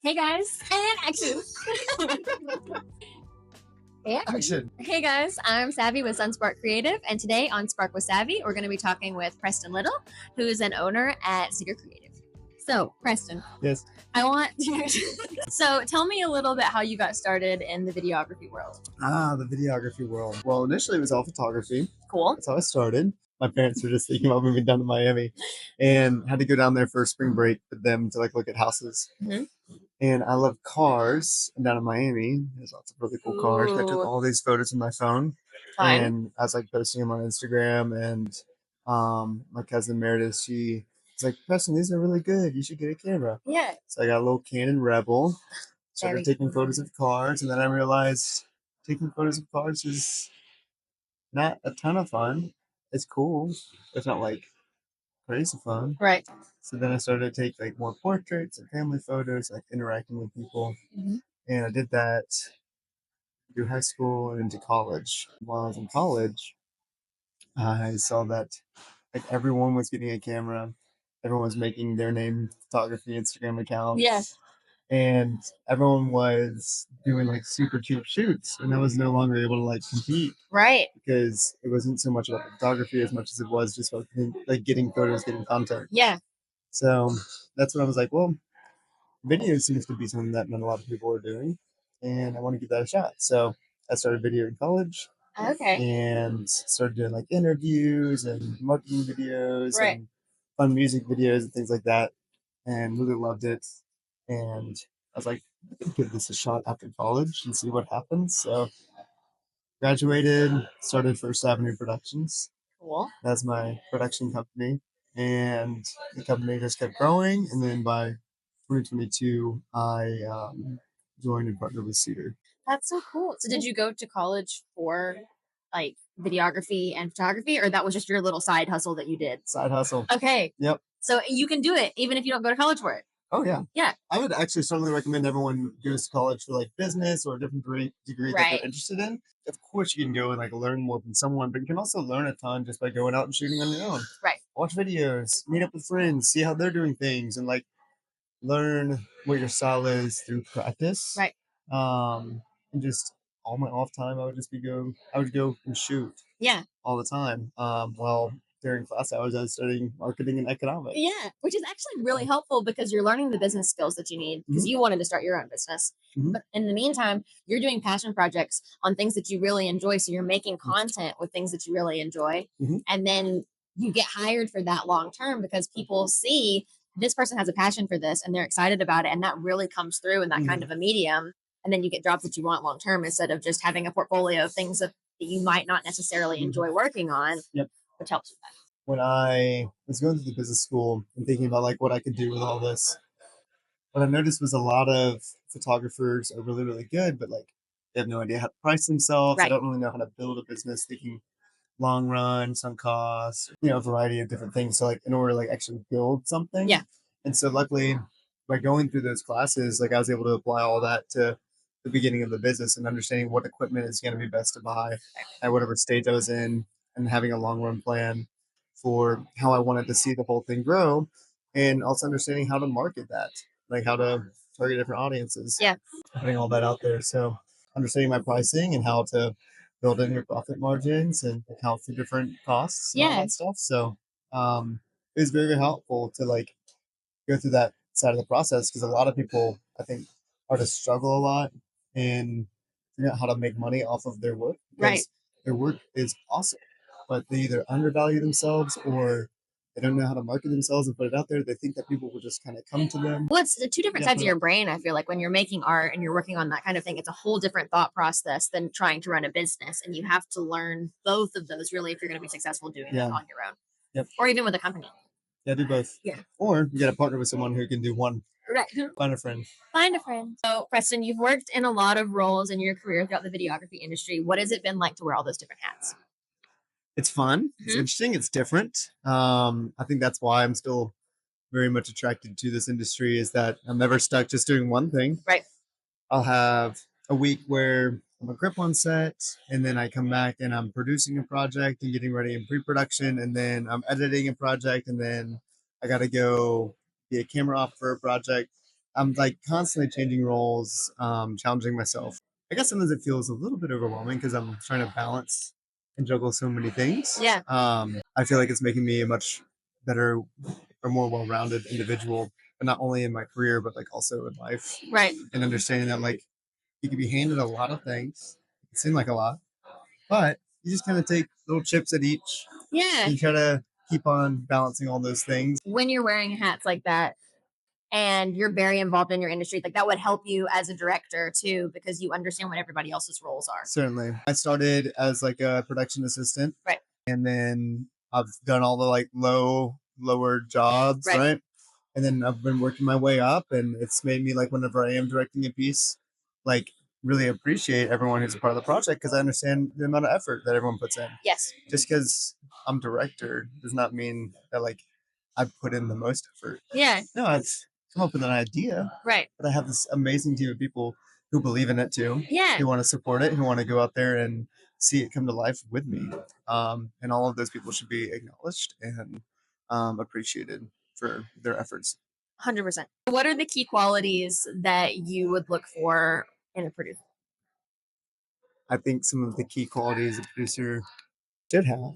Hey guys, and action. Hey, Action. Hey guys, I'm Savvy with Sunspark Creative, and today on Spark with Savvy, we're going to be talking with Preston Little, who is an owner at Cedar Creative. So, Preston, Yes. I want to. So, tell me a little bit how you got started in the videography world. The videography world. Well, initially it was all photography. Cool. That's how I started. My parents were just thinking about moving down to Miami and had to go down there for a spring break with them to look at houses. Mm-hmm. And I love cars. And down in Miami, there's lots of really cool cars. I took Ooh. all these photos with my phone. Fun. And I was posting them on Instagram. And my cousin Meredith, she was like, Preston, these are really good. You should get a camera. Yeah. So I got a little Canon Rebel. Started Very taking cool. photos of cars, and then I realized taking photos of cars is not a ton of fun. It's cool, but it's not crazy fun. Right. So then I started to take more portraits and family photos, interacting with people, Mm-hmm. and I did that through high school and into college. While I was in college, I saw that everyone was getting a camera, everyone was making their name photography Instagram accounts. Yes. And everyone was doing super cheap shoots, and I was no longer able to compete. Right. Because it wasn't so much about photography as much as it was just about getting photos, getting content. Yeah. So that's when I was like, well, video seems to be something that not a lot of people are doing, and I want to give that a shot. So I started video in college. Okay. And started doing interviews and marketing videos Right. and fun music videos and things like that, and really loved it. And I was like, I could give this a shot after college and see what happens. So graduated, started First Avenue Productions. Cool. That's my production company. And the company just kept growing. And then by 2022, I joined and partnered with Cedar. That's so cool. So did you go to college for videography and photography, or that was just your little side hustle that you did? Side hustle. Okay. Yep. So you can do it even if you don't go to college for it. Oh, yeah. Yeah. I would actually strongly recommend everyone goes to college for business or a different degree that Right. they're interested in. Of course, you can go and learn more from someone, but you can also learn a ton just by going out and shooting on your own. Right. Watch videos, meet up with friends, see how they're doing things, and learn what your style is through practice. Right. And just all my off time, I would go and shoot. Yeah. All the time. Well, during class hours, I was studying marketing and economics. Yeah, which is actually really helpful because you're learning the business skills that you need because you wanted to start your own business. Mhm. But in the meantime, you're doing passion projects on things that you really enjoy. So you're making content with things that you really enjoy. Mhm. And then you get hired for that long term because people see this person has a passion for this and they're excited about it. And that really comes through in that kind of a medium. And then you get jobs that you want long term instead of just having a portfolio of things that you might not necessarily enjoy working on, Yep. which helps with that. When I was going through the business school and thinking about what I could do with all this, what I noticed was a lot of photographers are really, really good, but they have no idea how to price themselves. Right. They don't really know how to build a business, thinking long run, sunk costs, a variety of different things. So in order to actually build something. Yeah. And so luckily by going through those classes, I was able to apply all that to the beginning of the business and understanding what equipment is going to be best to buy at whatever stage I was in, and having a long run plan for how I wanted to see the whole thing grow, and also understanding how to market that, how to target different audiences. Yeah. Putting all that out there. So understanding my pricing and how to build in your profit margins and account for different costs and all Yeah. that stuff. So it was very, very helpful to go through that side of the process, because a lot of people, I think, are to struggle a lot in figuring out how to make money off of their work, because Right. their work is awesome, but they either undervalue themselves or they don't know how to market themselves and put it out there. They think that people will just kind of come to them. Well, it's the two different Yeah, sides of your brain. I feel like when you're making art and you're working on that kind of thing, it's a whole different thought process than trying to run a business. And you have to learn both of those really if you're going to be successful doing it Yeah. on your own. Yep. Or even with a company. Yeah, do both. Yeah. Or you got to partner with someone who can do one. Right. Find a friend. Find a friend. So, Preston, you've worked in a lot of roles in your career throughout the videography industry. What has it been like to wear all those different hats? It's fun. It's interesting. It's different. I think that's why I'm still very much attracted to this industry, is that I'm never stuck just doing one thing. Right. I'll have a week where I'm a grip on set, and then I come back and I'm producing a project and getting ready in pre-production, and then I'm editing a project, and then I got to go be a camera op for a project. I'm like constantly changing roles, challenging myself. I guess sometimes it feels a little bit overwhelming because I'm trying to balance and juggle so many things. Yeah. I feel like it's making me a much better or more well-rounded individual, but not only in my career, but like also in life. Right. And understanding that like you can be handed a lot of things. It seems like a lot, but you just kind of take little chips at each Yeah. and you try to keep on balancing all those things. When you're wearing hats like that and you're very involved in your industry, like that would help you as a director too, because you understand what everybody else's roles are. Certainly. I started as like a production assistant, Right. and then I've done all the like lower jobs, Right. right? And then I've been working my way up, and it's made me like whenever I am directing a piece, like really appreciate everyone who's a part of the project because I understand the amount of effort that everyone puts in. Yes. Just because I'm director does not mean that like I put in the most effort. Yeah. No, I've come up with an idea, Right. but I have this amazing team of people who believe in it too, Yeah. who want to support it, who want to go out there and see it come to life with me. And all of those people should be acknowledged and appreciated for their efforts. 100%. What are the key qualities that you would look for in a producer? I think some of the key qualities a producer should have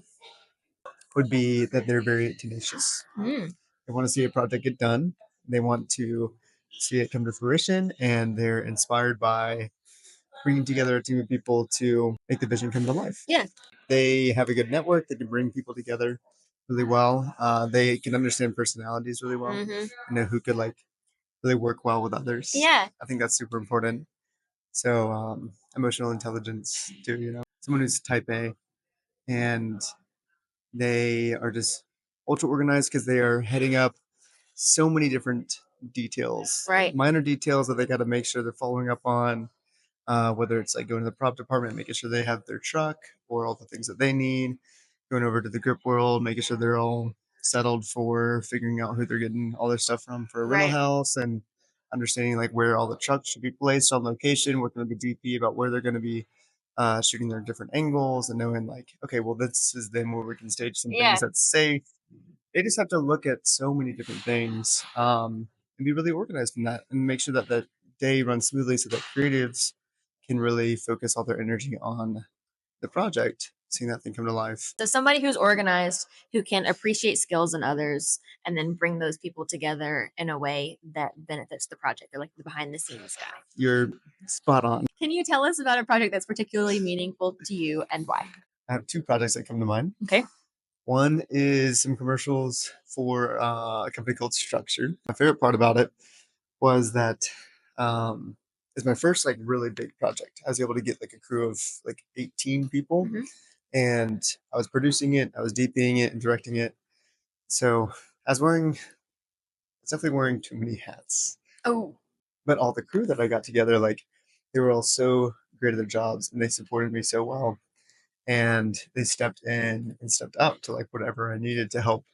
would be that they're very tenacious. Mm. They want to see a project get done. They want to see it come to fruition, and they're inspired by bringing together a team of people to make the vision come to life. Yeah. They have a good network. They can bring people together really well. They can understand personalities really well. Hmm. And know who could like really work well with others. Yeah. I think that's super important. So emotional intelligence too. Someone who's type A and they are just ultra organized because they are heading up so many different details, Right. minor details that they got to make sure they're following up on. Whether it's like going to the prop department, making sure they have their truck or all the things that they need, going over to the grip world, making sure they're all settled for figuring out who they're getting all their stuff from for a rental Right. house and understanding like where all the trucks should be placed on location, working with the DP about where they're going to be shooting their different angles and knowing like, okay, well, this is then where we can stage some Yeah. things that's safe. They just have to look at so many different things and be really organized from that and make sure that the day runs smoothly so that creatives can really focus all their energy on the project, seeing that thing come to life. So somebody who's organized, who can appreciate skills in others, and then bring those people together in a way that benefits the project. They're like the behind the scenes guy. You're spot on. Can you tell us about a project that's particularly meaningful to you and why? I have two projects that come to mind. Okay. One is some commercials for a company called Structure. My favorite part about it was that it's my first like really big project. I was able to get like a crew of like 18 people, Mhm. and I was producing it, I was DPing it and directing it. So I was definitely wearing too many hats. Oh, But all the crew that I got together, like they were all so great at their jobs and they supported me so well. And they stepped in and stepped up to like whatever I needed to help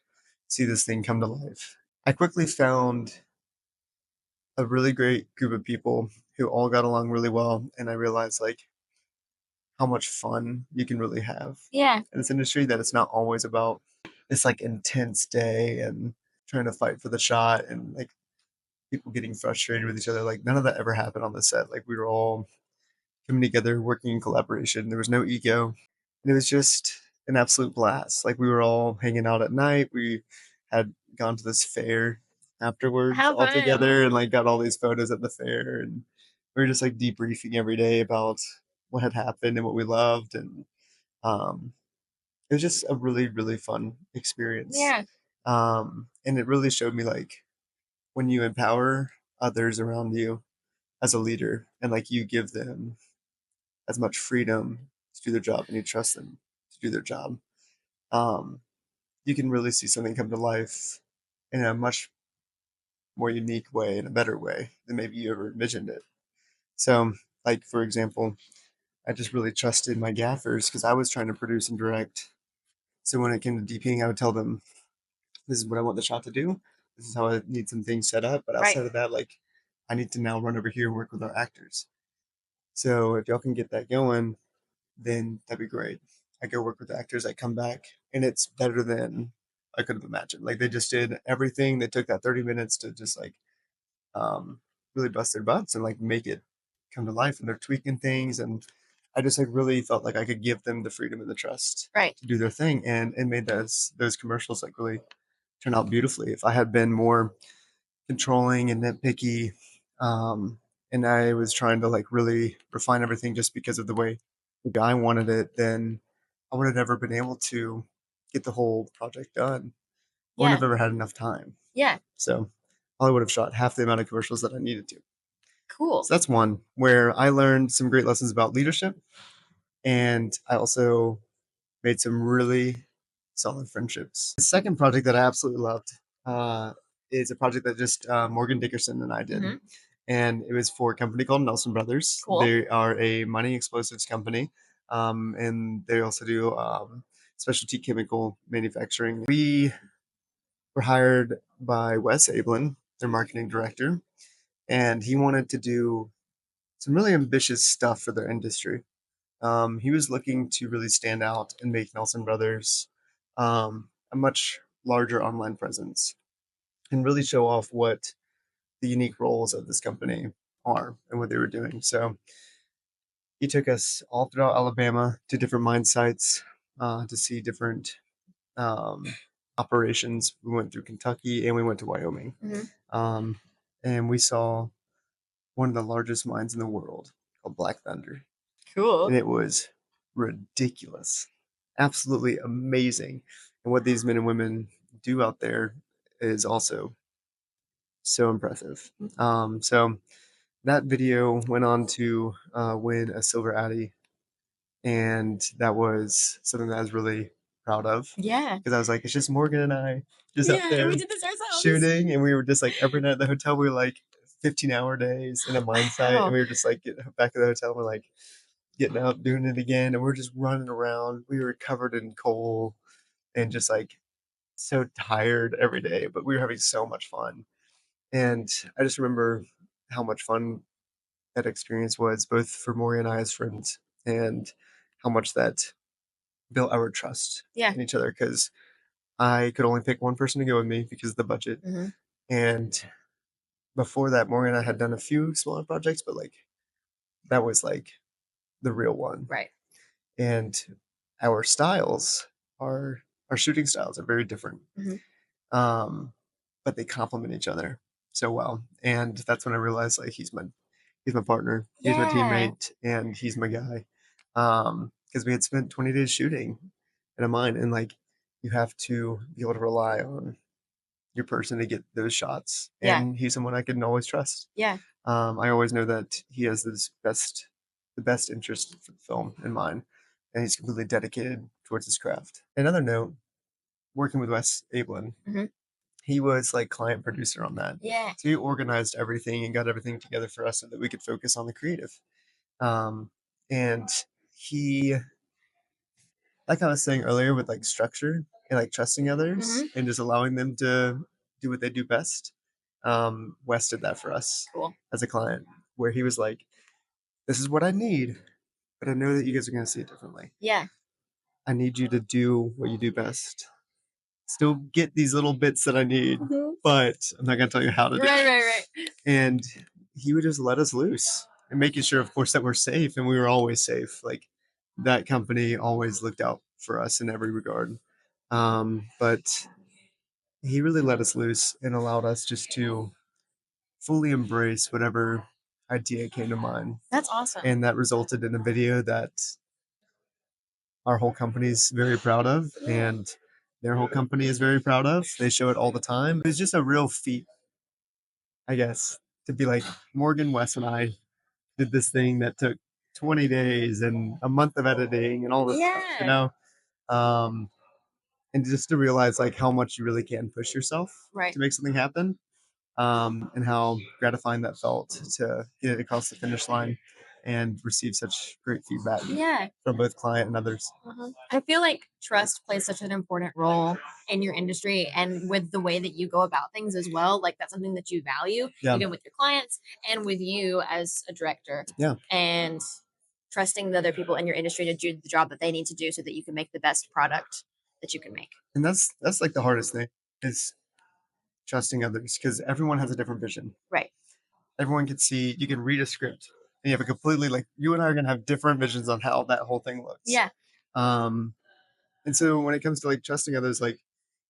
see this thing come to life. I quickly found a really great group of people who all got along really well. And I realized like how much fun you can really have yeah. in this industry, that it's not always about this like intense day and trying to fight for the shot and like people getting frustrated with each other. Like none of that ever happened on the set. Like we were all coming together, working in collaboration. There was no ego. And it was just an absolute blast. Like we were all hanging out at night. We had gone to this fair afterwards How all fun. together and like got all these photos at the fair, and we were just like debriefing every day about what had happened and what we loved. And um it was just a really, really fun experience. Yeah. And it really showed me like when you empower others around you as a leader and like you give them as much freedom to do their job and you trust them to do their job, um, you can really see something come to life in a much more unique way, in a better way than maybe you ever envisioned it. So, like for example, I just really trusted my gaffers because I was trying to produce and direct. So when it came to DPing, I would tell them, "This is what I want the shot to do. This is how I need some things set up." But Right. outside of that, like, I need to now run over here and work with our actors. So if y'all can get that going, then that'd be great. I go work with actors. I come back, and it's better than I could have imagined. Like they just did everything. They took that 30 minutes to just like really bust their butts and like make it come to life, and they're tweaking things, and I just like really felt like I could give them the freedom and the trust Right. to do their thing, and it made those commercials like really turn out beautifully. If I had been more controlling and nitpicky, and I was trying to like really refine everything just because of the way the guy wanted it, then I would have never been able to get the whole project done. I wouldn't Yeah. have ever had enough time. Yeah. So I would have shot half the amount of commercials that I needed to. Cool. So that's one where I learned some great lessons about leadership. And I also made some really solid friendships. The second project that I absolutely loved uh, is a project that just Morgan Dickerson and I did. Hmm. And it was for a company called Nelson Brothers. Cool. They are a mining explosives company, and they also do specialty chemical manufacturing. We were hired by Wes Ablin, their marketing director, and he wanted to do some really ambitious stuff for their industry. He was looking to really stand out and make Nelson Brothers a much larger online presence and really show off what the unique roles of this company are and what they were doing. So he took us all throughout Alabama to different mine sites to see different um, operations. We went through Kentucky and we went to Wyoming. Hmm. Um, and we saw one of the largest mines in the world called Black Thunder. Cool. And it was ridiculous, absolutely amazing. And what these men and women do out there is also so impressive. So that video went on to win a Silver Addy, and that was something that I was really proud of Yeah. because I was like, it's just Morgan and I just out Yeah. And there we did this ourselves. shooting, and we were just like every night at the hotel, we were like 15-hour days in a mine site, and Wow. we were just like getting back at the hotel, and we're like getting up, doing it again, and we're just running around. We were covered in coal and just like so tired every day, but we were having so much fun. And I just remember how much fun that experience was, both for Maury and I as friends, and how much that built our trust Yeah. in each other. Because I could only pick one person to go with me because of the budget. Hmm. And before that, Maury and I had done a few smaller projects, but like that was like the real one. Right. And our styles, our our shooting styles are very different. Hmm. Um, but they complement each other so well. And that's when I realized like he's my partner, he's my Yeah. teammate, and he's my guy. Because we had spent 20 days shooting in a mine, and like you have to be able to rely on your person to get those shots. Yeah. And he's someone I can always trust. Yeah. I always know that he has the best interest for the film in mind, and he's completely dedicated towards his craft. Another note, working with Wes Ablin, Hmm. he was like client producer on that. Yeah. So he organized everything and got everything together for us so that we could focus on the creative. Um, and he, like I was saying earlier, with like structure and like trusting others Hmm. and just allowing them to do what they do best. Wes did that for us Cool. as a client, where he was like, "This is what I need, but I know that you guys are going to see it differently. Yeah. I need you to do what you do best. Still get these little bits that I need, Hmm. but I'm not going to tell you how to do Right. it." Right. Right. And he would just let us loose and making sure, of course, that we're safe, and we were always safe. Like that company always looked out for us in every regard. But he really let us loose and allowed us just to fully embrace whatever idea came to mind. That's awesome. And that resulted in a video that our whole company is very proud of, Yeah. and their whole company is very proud of. They show it all the time. It was just a real feat, I guess, to be like Morgan, Wes, and I did this thing that took 20 days and a month of editing and all this stuff, you Yeah. know? Um, and just to realize like how much you really can push yourself Right. to make something happen, and how gratifying that felt to get it across the finish line and receive such great feedback Yeah. from both client and others. I feel like trust plays such an important role in your industry and with the way that you go about things as well. Like that's something that you value, Yeah. even with your clients and with you as a director. Yeah. And trusting the other people in your industry to do the job that they need to do so that you can make the best product that you can make. And that's like the hardest thing is trusting others because everyone has a different vision. Right. everyone can see, you can read a script and you have a completely, like, you and I are going to have different visions on how that whole thing looks. Yeah. Um, and so when it comes to like trusting others, like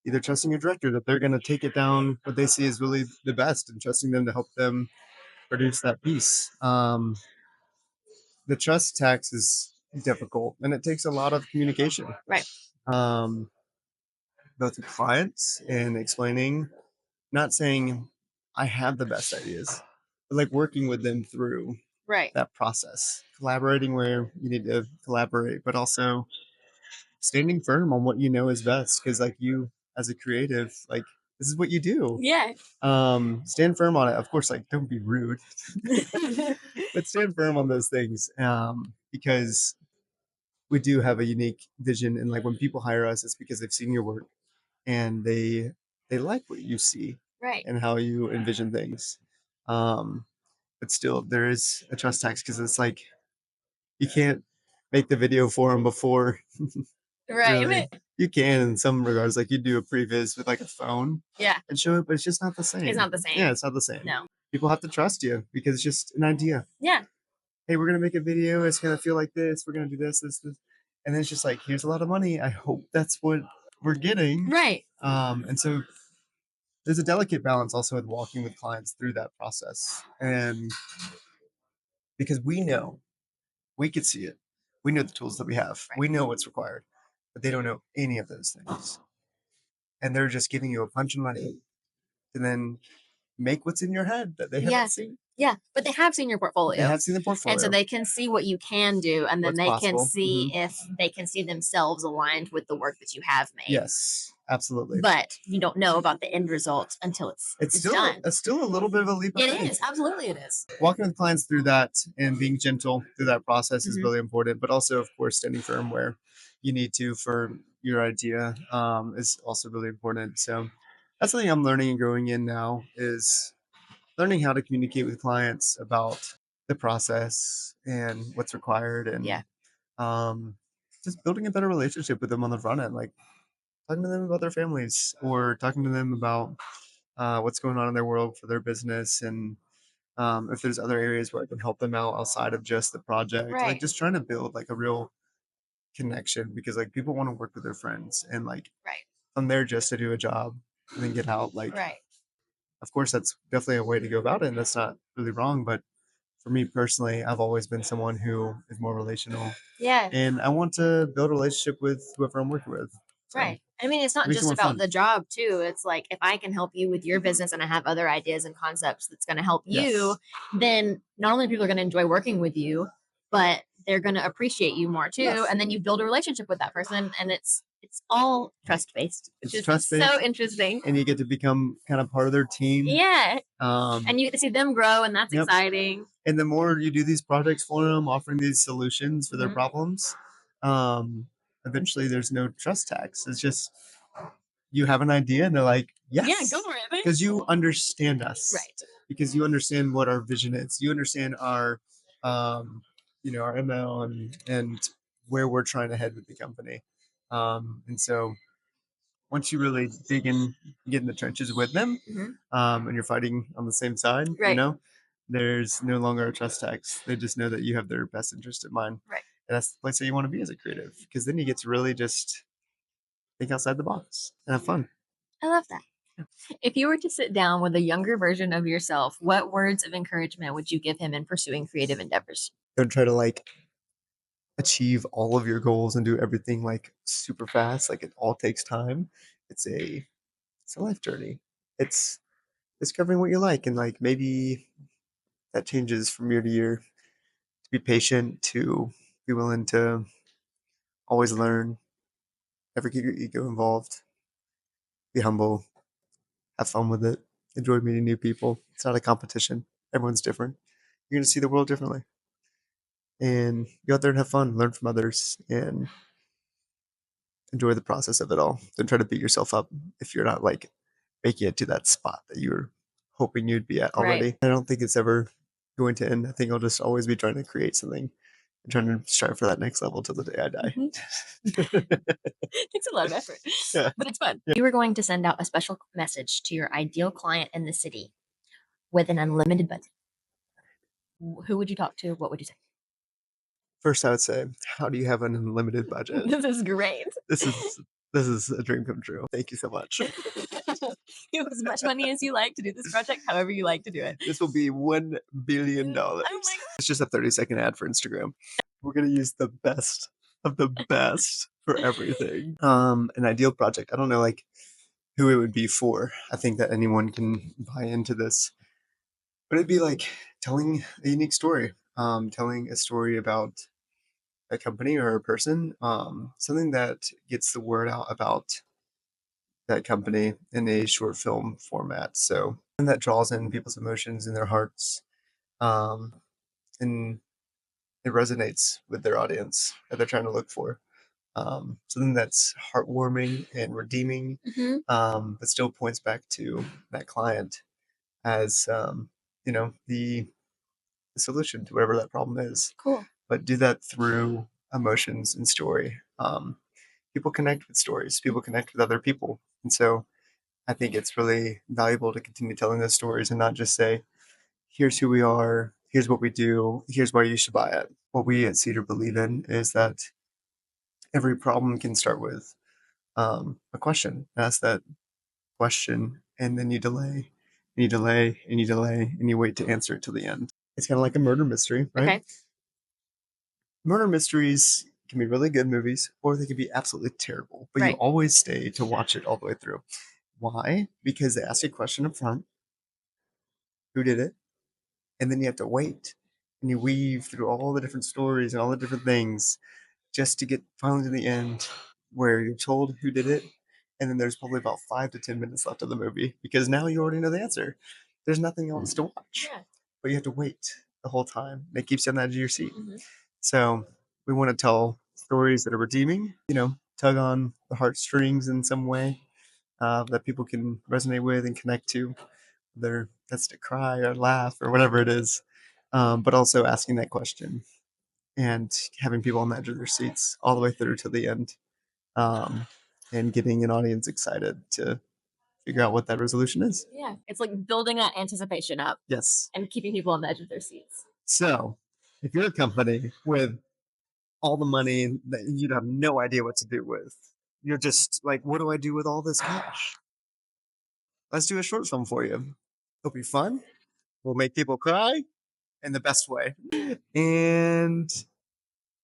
either trusting your director that they're going to take it down what they see is really the best and trusting them to help them produce that piece. The trust tax is difficult and it takes a lot of communication. Right. Um, both with clients and explaining, not saying I have the best ideas, but like working with them through Right. that process, collaborating where you need to collaborate, but also standing firm on what you know is best. Cause like you as a creative, like this is what you do. Yeah. Stand firm on it. Of course, like don't be rude, but stand firm on those things. Because we do have a unique vision. And like when people hire us, it's because they've seen your work and they like what you see Right. and how you envision things. Um, but still, there is a trust tax because it's like you can't make the video for them before. Right. Really, you can in some regards, like you do a previs with like a phone, Yeah. and show it, but it's just not the same. It's not the same. Yeah, it's not the same. No. People have to trust you because it's just an idea. Yeah. Hey, we're gonna make a video. It's gonna feel like this. We're gonna do this, and then it's just like, here's a lot of money. I hope that's what we're getting. Right. And so there's a delicate balance also with walking with clients through that process, and because we could see it, we know the tools that we have, Right. we know what's required, but they don't know any of those things, and they're just giving you a bunch of money to then make what's in your head that they haven't seen. Yeah, but they have seen your portfolio. They have seen the portfolio. And so they can see what you can do, and then What's they can possible. see if they can see themselves aligned with the work that you have made. Yes, absolutely. But you don't know about the end result until it's done. It's still a little bit of a leap of It faith. is. Absolutely it is. Walking with clients through that and being gentle through that process is Mhm. really important, but also, of course, standing firm where you need to for your idea is also really important. So that's something I'm learning and growing in now, is learning how to communicate with clients about the process and what's required, and Yeah. um, just building a better relationship with them on the front end, like talking to them about their families or talking to them about what's going on in their world for their business, and if there's other areas where I can help them out outside of just the project, like Right. just trying to build like a real connection, because like people want to work with their friends, and like Right. I'm there just to do a job and then get out. Like, Right. of course, that's definitely a way to go about it, and that's not really wrong. But for me personally, I've always been someone who is more relational, Yeah. and I want to build a relationship with whoever I'm working with. So Right. I mean, it's not it makes it just more about fun. the job too. It's like if I can help you with your business and I have other ideas and concepts that's going to help you, Yes. then not only people are going to enjoy working with you, but they're going to appreciate you more too. Yes. And then you build a relationship with that person, and it's all trust based, which It's is trust-based. so interesting. And you get to become kind of part of their team. Yeah, Um, and you get to see them grow, and that's Yep. exciting. and the more you do these projects for them, offering these solutions for their Mhm. problems, um, eventually there's no trust tax. It's just you have an idea, and they're like, Yeah, yes, go for it. because you understand us, Right. because you understand what our vision is. You understand our, our ML and where we're trying to head with the company. And so once you really dig in, get in the trenches with them, Mhm. and you're fighting on the same side, Right. there's no longer a trust tax. They just know that you have their best interest in mind. Right. And that's the place that you want to be as a creative, because then you get to really just think outside the box and have fun. I love that. If you were to sit down with a younger version of yourself, what words of encouragement would you give him in pursuing creative endeavors? Don't try to like achieve all of your goals and do everything like super fast. Like it all takes time. It's a life journey. It's discovering what you like, and like maybe that changes from year to year. To be patient, to be willing to always learn, never get your ego involved, be humble, have fun with it, enjoy meeting new people. It's not a competition. Everyone's different. You're going to see the world differently. And go out there and have fun, learn from others, and enjoy the process of it all. Don't try to beat yourself up if you're not like making it to that spot that you were hoping you'd be at Right. already. I don't think it's ever going to end. I think I'll just always be trying to create something and trying to strive for that next level till the day I die. It takes a lot of effort, Yeah. but it's fun. You were going to send out a special message to your ideal client in the city with an unlimited budget. Who would you talk to? What would you say? First, I would say, how do you have an unlimited budget? This is great. This is this is a dream come true. Thank you so much. You have as much money as you like to do this project, however you like to do it. This will be $1 billion. Oh my It's just a 30-second ad for Instagram. We're gonna use the best of the best for everything. An ideal project. I don't know like who it would be for. I think that anyone can buy into this. But it'd be like telling a unique story. Telling a story about a company or a person. Something that gets the word out about that company in a short film format. So and that draws in people's emotions in their hearts. Um, and it resonates with their audience that they're trying to look for. Something that's heartwarming and redeeming, Mhm. but still points back to that client as the solution to whatever that problem is. Cool. But do that through emotions and story. People connect with stories. People connect with other people, and so I think it's really valuable to continue telling those stories and not just say, "Here's who we are. Here's what we do. Here's why you should buy it." What we at Cedar believe in is that every problem can start with a question. Ask that question, and then you delay, and you delay, and you delay, and you wait to answer it till the end. It's kind of like a murder mystery, right? Okay. Murder mysteries can be really good movies, or they can be absolutely terrible, but you Right. always stay to watch it all the way through. Why? Because they ask you a question up front, who did it? And then you have to wait, and you weave through all the different stories and all the different things just to get finally to the end where you're told who did it, and then there's probably about 5 to 10 minutes left of the movie because now you already know the answer. There's nothing else to watch, Yeah. but you have to wait the whole time. It keeps you on the edge of your seat. Mhm. So we want to tell stories that are redeeming, tug on the heartstrings in some way that people can resonate with and connect to, whether that's to cry or laugh or whatever it is, but also asking that question and having people on the edge of their seats all the way through to the end, um, and getting an audience excited to figure out what that resolution is. Yeah. It's like building that anticipation up Yes. and keeping people on the edge of their seats. So if you're a company with all the money that you'd have no idea what to do with, you're just like, what do I do with all this cash? Let's do a short film for you. It'll be fun. We'll make people cry in the best way. And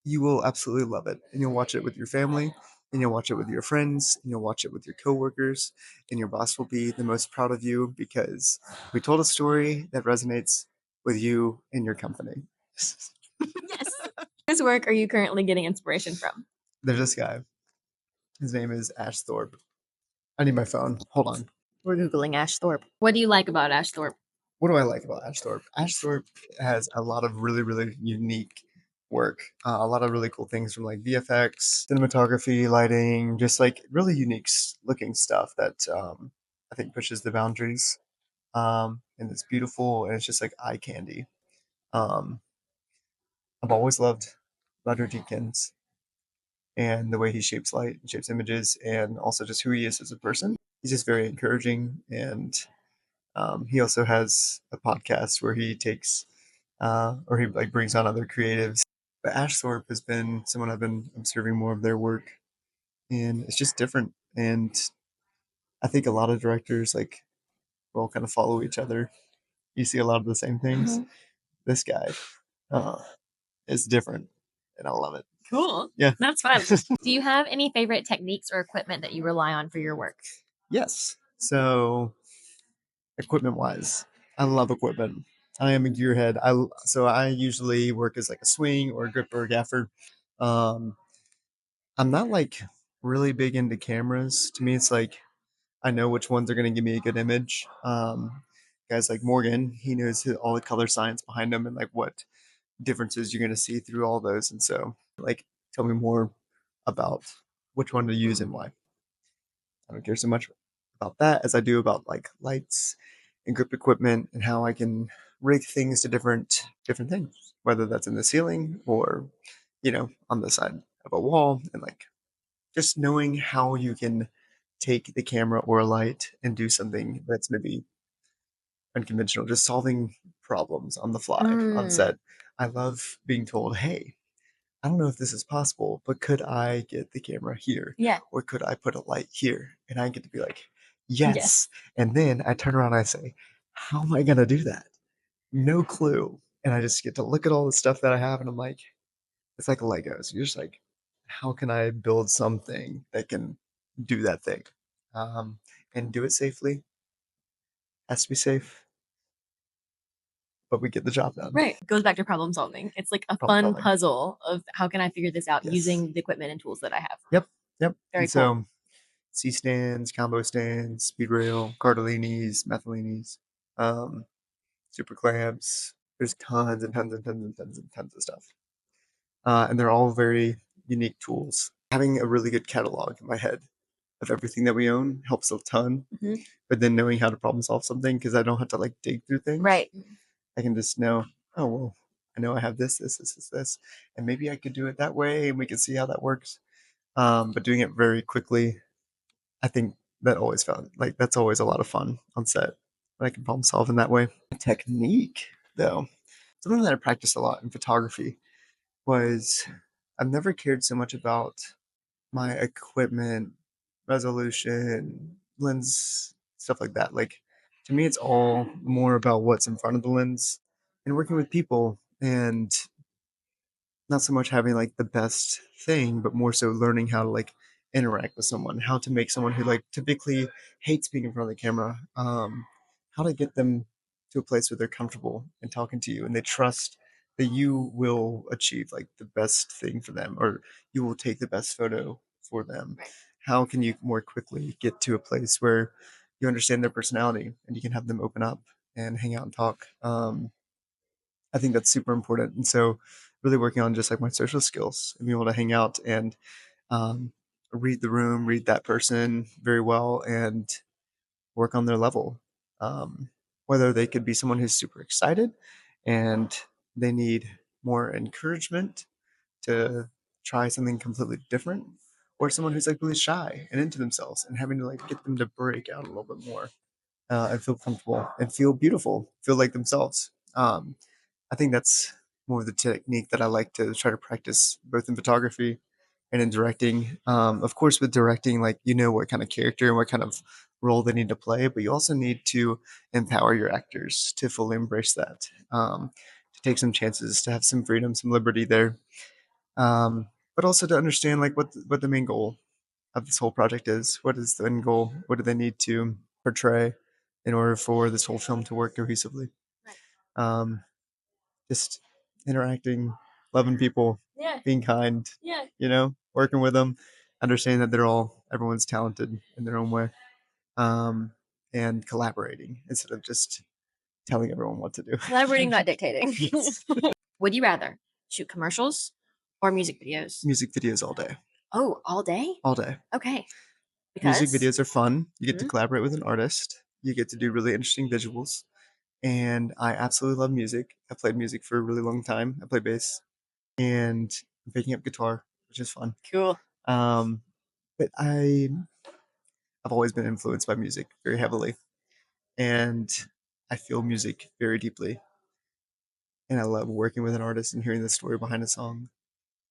you will absolutely love it. And you'll watch it with your family, and you'll watch it with your friends, and you'll watch it with your coworkers, and your boss will be the most proud of you because we told a story that resonates with you and your company. Yes. Whose work are you currently getting inspiration from? There's this guy. His name is Ash Thorpe. I need my phone. Hold on. We're Googling Ash Thorpe. What do you like about Ash Thorpe? What do I like about Ash Thorpe? Ash Thorpe has a lot of really, really unique work. A lot of really cool things from like VFX, cinematography, lighting, just like really unique looking stuff that I think pushes the boundaries. And it's beautiful and it's just like eye candy. Um, I've always loved Roger Deakins and the way he shapes light and shapes images and also just who he is as a person. He's just very encouraging and he also has a podcast where he takes or he like brings on other creatives. But Ash Thorpe has been someone I've been observing more of their work, and it's just different. And I think a lot of directors like will kind of follow each other. You see a lot of the same things. Mhm. This guy uh, is different, and I love it. Cool. Yeah. That's fun. Do you have any favorite techniques or equipment that you rely on for your work? Yes. So equipment wise, I love equipment. I am a gearhead. I usually work as like a swing or a grip or a gaffer. Um, I'm not like really big into cameras. To me, it's like I know which ones are going to give me a good image. Guys like Morgan, he knows all the color science behind them and like what differences you're going to see through all those. And so, like, tell me more about which one to use and why. I don't care so much about that as I do about like lights and grip equipment and how I can rig things to different things, whether that's in the ceiling or on the side of a wall, and like just knowing how you can take the camera or a light and do something that's maybe unconventional, just solving problems on the fly on Mm, set. I love being told, "Hey, I don't know if this is possible, but could I get the camera here? yeah. Or could I put a light here?" And I get to be like, "Yes." Yes. And then I turn around and I say, "How am I gonna do that? No clue." And I just get to look at all the stuff that I have and I'm like, it's like Legos. You're just like, how can I build something that can do that thing? Um, and do it safely. Has to be safe, but we get the job done. Right. Goes back to problem solving. It's like a Problem fun solving. puzzle of how can I figure this out Yes. using the equipment and tools that I have. Yep. Yep. Very And cool. so C stands, combo stands, speed rail, Cardellini's, Methylini's, um, super clamps. There's tons and tons and tons and tons and tons of stuff. And they're all very unique tools. Having a really good catalog in my head of everything that we own helps a ton. Mhm. But then knowing how to problem solve something because I don't have to like dig through things. Right. I can just know, oh well, I know I have this, and maybe I could do it that way, and we can see how that works. But doing it very quickly, I think that always felt like that's always a lot of fun on set when I can problem solve in that way. Technique, though, something that I practiced a lot in photography was I've never cared so much about my equipment, resolution, lens, stuff like that. Like to me, it's all more about what's in front of the lens and working with people and not so much having like the best thing, but more so learning how to like interact with someone, how to make someone who like typically hates being in front of the camera, how to get them to a place where they're comfortable and talking to you and they trust that you will achieve like the best thing for them or you will take the best photo for them. Right. How can you more quickly get to a place where you understand their personality and you can have them open up and hang out and talk? I think that's super important. And so, really working on just like my social skills and being able to hang out and um, read the room, read that person very well, and work on their level. Whether they could be someone who's super excited and they need more encouragement to try something completely different, or someone who's like really shy and into themselves and having to like get them to break out a little bit more and feel comfortable and feel beautiful, feel like themselves. I think that's more of the technique that I like to try to practice both in photography and in directing. Of course, with directing, like you know what kind of character and what kind of role they need to play, but you also need to empower your actors to fully embrace that, to take some chances, to have some freedom, some liberty there, but also to understand like what the main goal of this whole project is. What is the end goal? What do they need to portray in order for this whole film to work cohesively? Right. Um, just interacting, loving people, Yeah. being kind, Yeah. working with them, understanding that everyone's talented in their own way, um, and collaborating instead of just telling everyone what to do. Collaborating, not dictating. Yes. Would you rather shoot commercials or music videos? Music videos all day, Oh, all day? all day. Okay. Music Because? videos are fun. You get to Mhm. collaborate with an artist. You get to do really interesting visuals. And I absolutely love music. I played music for a really long time. I play bass and I'm picking up guitar, which is fun. Cool. Um, but I've always been influenced by music very heavily, and I feel music very deeply. And I love working with an artist and hearing the story behind a song,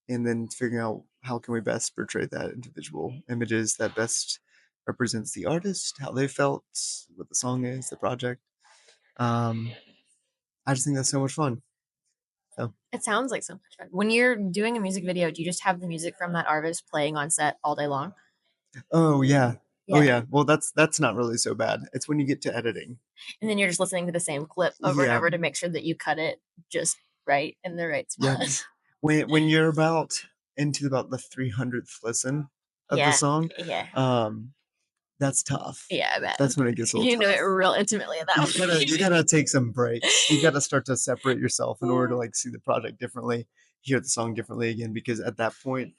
and then figuring out how can we best portray that into visual images that best represents the artist, how they felt, what the song is, the project. Um, I just think that's so much fun. So, It sounds like so much fun. When you're doing a music video, do you just have the music from that artist playing on set all day long? oh yeah, oh Yeah. yeah. Well, that's not really so bad. It's when you get to editing. And then you're just listening to the same clip over and Yeah, over to make sure that you cut it just right in the right yeah. spot. When you're about into about the 300th listen of the Yeah. song, Yeah. um, that's tough. Yeah, I bet. That's when it gets a little You know it tough. real intimately at that You point. gotta take some breaks. You gotta start to separate yourself in order to like see the project differently, hear the song differently again, because at that point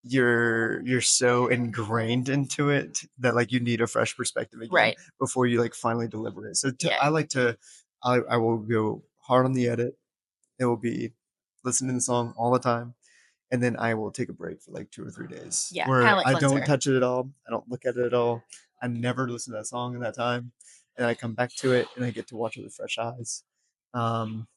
you're so ingrained into it that like you need a fresh perspective again Right. before you like finally deliver it. So Yeah. I like to I will go hard on the edit. It will be listening to the song all the time and then I will take a break for like 2 or 3 days Yeah. Kind of where like I don't cleanser. touch it at all. I don't look at it at all. I never listen to that song in that time. and I come back to it and I get to watch it with fresh eyes. Um,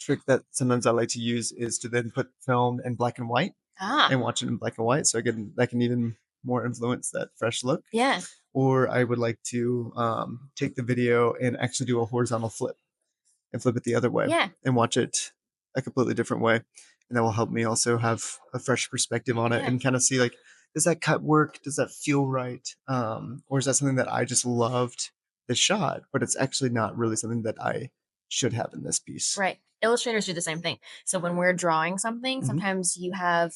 Trick that sometimes I like to use is to then put film in black and white Ah, and watch it in black and white, so I can that can even more influence that fresh look. yeah, Or I would like to take the video and actually do a horizontal flip and flip it the other way yeah, and watch it a completely different way. And that will help me also have a fresh perspective on it yeah. and kind of see like, does that cut work? Does that feel right? Or is that something that I just loved the shot, but it's actually not really something that I should have in this piece? Right. Illustrators do the same thing. So when we're drawing something, Hmm. sometimes you have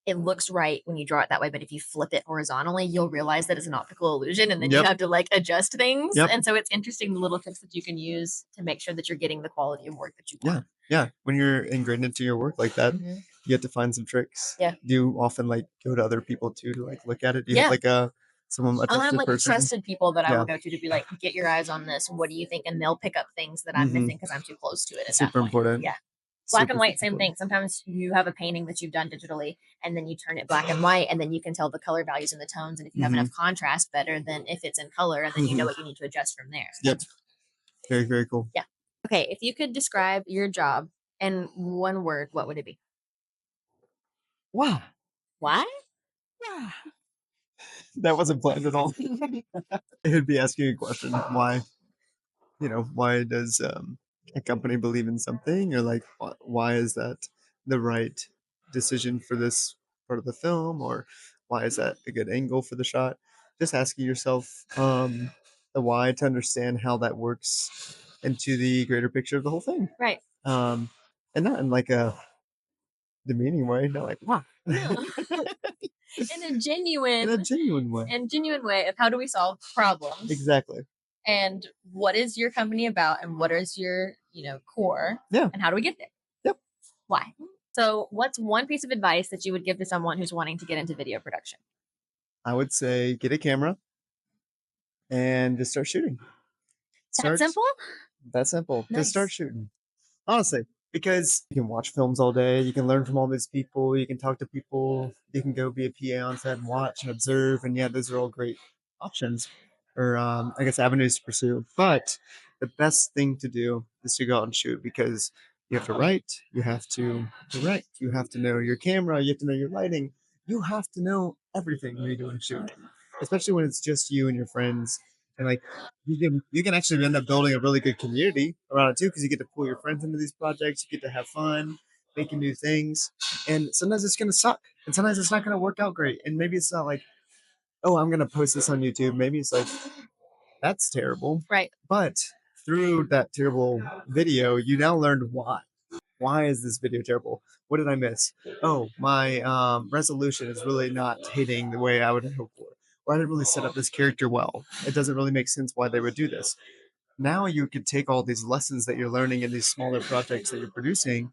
it looks right when you draw it that way, but if you flip it horizontally, you'll realize that it's an optical illusion and then you Yep. have to like adjust things. Yep. And so it's interesting the little tricks that you can use to make sure that you're getting the quality of work that you Yeah. want. Yeah. When you're ingrained into your work like that, Mhm. you have to find some tricks. Yeah. Do you often like go to other people too to like look at it? Do you have Yeah. like a I'll have trusted like person? trusted people that I will Yeah. go to be like, get your eyes on this. What do you think? And they'll pick up things that I'm Hmm. missing because I'm too close to it at that Super point. important. Yeah. Black and Super, white, super same important. thing. Sometimes you have a painting that you've done digitally and then you turn it black and white and then you can tell the color values and the tones. And if you have Hmm. enough contrast better than if it's in color, and then you know Hmm. what you need to adjust from there. Yep. Very, very cool. Yeah. Okay. If you could describe your job in one word, what would it be? Wow. Why? That wasn't planned at all. It would be asking a question. Why, why does a company believe in something? Or like, why is that the right decision for this part of the film? Or why is that a good angle for the shot? Just asking yourself the why to understand how that works into the greater picture of the whole thing. Right. Um, and not in like a demeaning way, not like, wow. No. In a In a genuine way. genuine way of how do we solve problems Exactly. and what is your company about and what is your, core Yeah. and how do we get there? Yep. Why? So, what's one piece of advice that you would give to someone who's wanting to get into video production? I would say get a camera and just start shooting. That Start simple? that simple. Just start Nice. shooting. Honestly, because you can watch films all day, you can learn from all these people, you can talk to people, you can go be a PA on set and watch and observe, and yeah, those are all great options or I guess avenues to pursue. But the best thing to do is to go out and shoot because you have to write, you have to direct, you have to know your camera, you have to know your lighting, you have to know everything when you're doing shoot, especially when it's just you and your friends. And like you can actually end up building a really good community around it too because you get to pull your friends into these projects, you get to have fun making new things, and sometimes it's going to suck and sometimes it's not going to work out great, and maybe it's not like, oh, I'm going to post this on YouTube. Maybe it's like, that's terrible, Right. but through that terrible video you now learned why is this video terrible? What did I miss? Oh, my resolution is really not hitting the way I would hope for, or I didn't really set up this character well. It doesn't really make sense why they would do this. Now you could take all these lessons that you're learning in these smaller projects that you're producing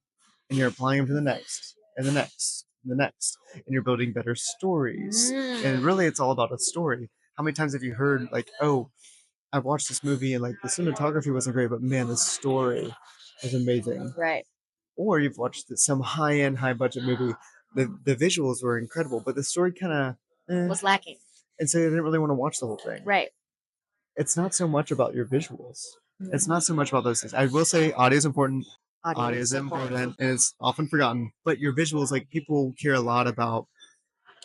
and you're applying them to the next and the next and the next, and you're building better stories. And Mm, really it's all about a story. How many times have you heard like, oh, I watched this movie and like the cinematography wasn't great, but man, the story is amazing. right. Or you've watched some high end, high budget movie. The visuals were incredible, but the story kind of, Was lacking. and so you didn't really want to watch the whole thing. Right. It's not so much about your visuals. It's Mhm. not so much about those things. I will say audio is important. Audio Audio is is so important. important and it's often forgotten. But your visuals, like people care a lot about,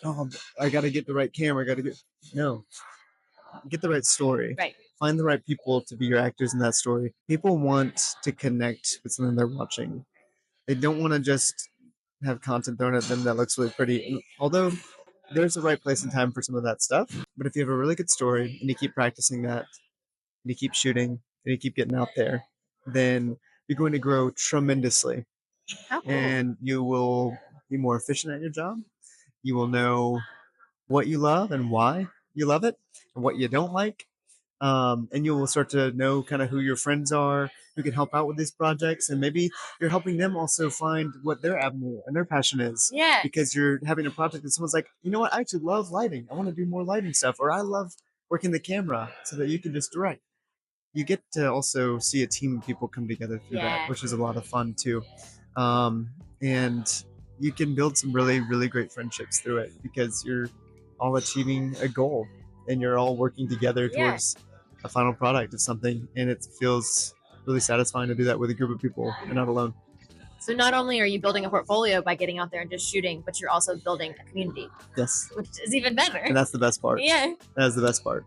oh, I got to get the right camera. I got to no, get the right story. Right. Find the right people to be your actors in that story. People want to connect with something they're watching. They don't want to just have content thrown at them that looks really pretty. And although there's a right place and time for some of that stuff, but if you have a really good story and you keep practicing that, and you keep shooting and you keep getting out there, then you're going to grow tremendously How cool. and you will be more efficient at your job. You will know what you love and why you love it and what you don't like. And you will start to know kind of who your friends are, who can help out with these projects, and maybe you're helping them also find what their avenue and their passion is Yeah. because you're having a project that someone's like, you know what, I actually love lighting. I want to do more lighting stuff, or I love working the camera so that you can just direct. You get to also see a team of people come together through that, Yeah. which is a lot of fun too. And you can build some really, really great friendships through it because you're all achieving a goal and you're all working together Yeah. towards a final product of something, and it feels really satisfying to do that with a group of people and not alone. So not only are you building a portfolio by getting out there and just shooting, but you're also building a community, Yes, which is even better. and that's the best part. Yeah. That is the best part.